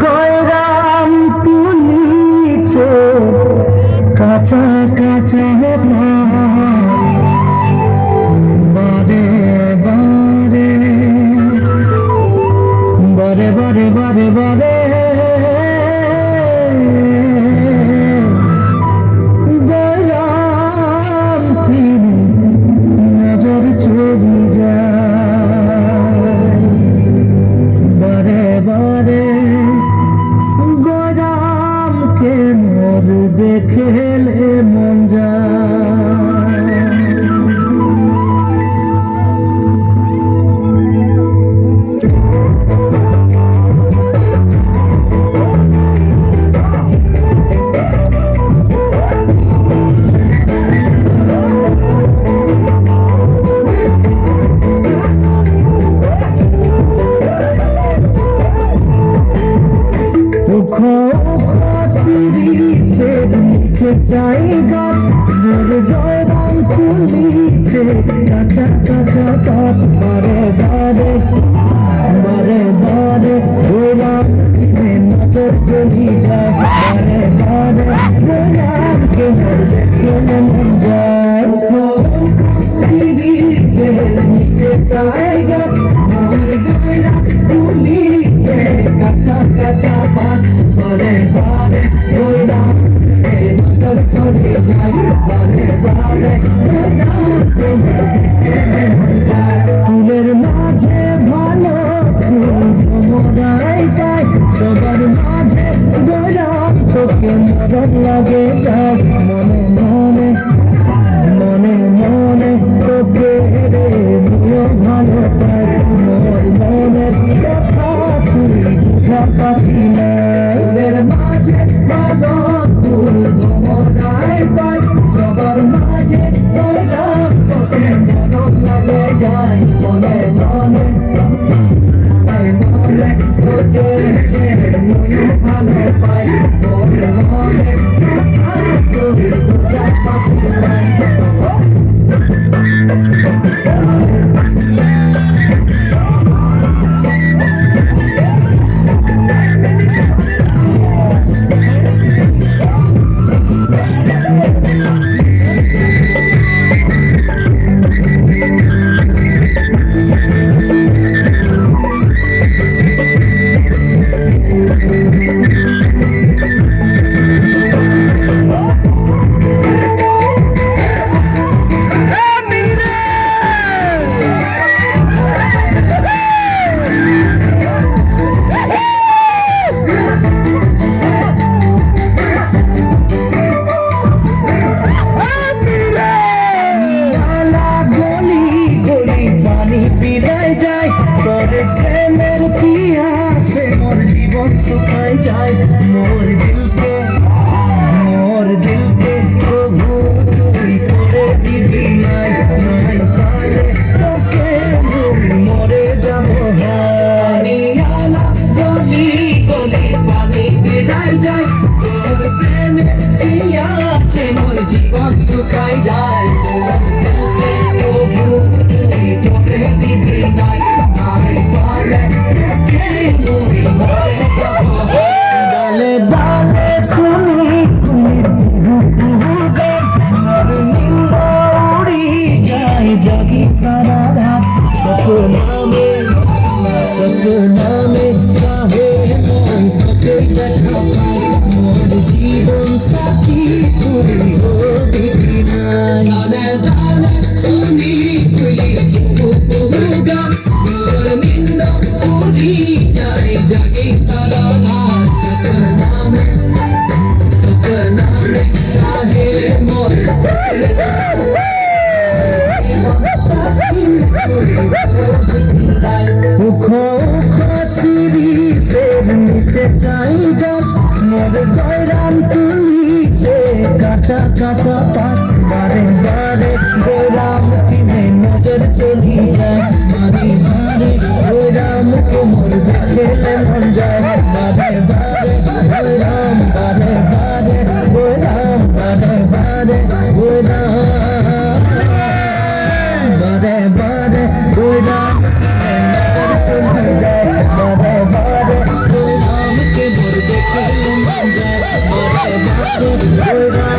গয়রাম তুলিছে কাঁচা কাঁচা বারে বারে বারে বারে বারে বারে গয়রাম ফিরে নজর চলি যায় বারে বারে গয়রামকে মোর দেখলে মন যায়। চাই গাছ মোর গয়রাম তুলিছে কাঁচা কাঁচা পাত বারে বারে বারে বারে গয়রাম নজর চলি যায় বারে বারে গয়রামকে মোর দেখলে মন যায়। তুলিছে নিচে চাই গাছ মোর গয়রাম তুলিছে কাঁচা কাঁচা পাত বারে বারে গয়রাম চলে যায় বারে বারে ফুলের মাঝে ভালো ফুল ভ্রমরাই পায় সবার মাঝে গয়রাম তোকে মরণ লাগে যায় মনে মনে মনে মনে তোকে রে ভালো পায় মোর মনের কথা তুই বুঝা পাচ্ছি না ফুলের মাঝে ভালো ফুল ভ্রমরাই পায় সবার মাঝে গয়রাম তোকে মরণ লাগে যায় মনে মনে মনে মনে তোকে ভালো পায় মনে মনে তুই বুঝা পাচ্ছি না। सुखाई जाए मोर दिल के प्रभु तुई करे दिबी नाई नाई काले তোকে মরে যাব হানি আলা গলি গলি পানি বিদায় যায় তোর প্রেমে ইয়া সে মোর জীবন শুকাই যায় প্রভু তুই করে দিবি নাই নাই কালে তোকে মরে যাব ডালে ডালে শুনি जागी सारा रात सपना में काहे मन के बैठा पाए मोर जीवन साथी तुई हो बिनाई दाने दाने सुनी तुई होगा मोर निंदा पूरी जाए जागी सारा रात सपना में काहे मोर কাঁচা কাঁচা পাত বারে বারে গয়রামকে নজর চলি যায় বারে বারে গয়রামকে মোর দেখলে মন যায় বারে বারে গয়রাম বারে বারে গয়রাম বারে বারে গয়রাম বারে বারে গয়রাম নজর চলি যায় বারে বারে গয়রামকে মন যায় বারে বারে ওই রাম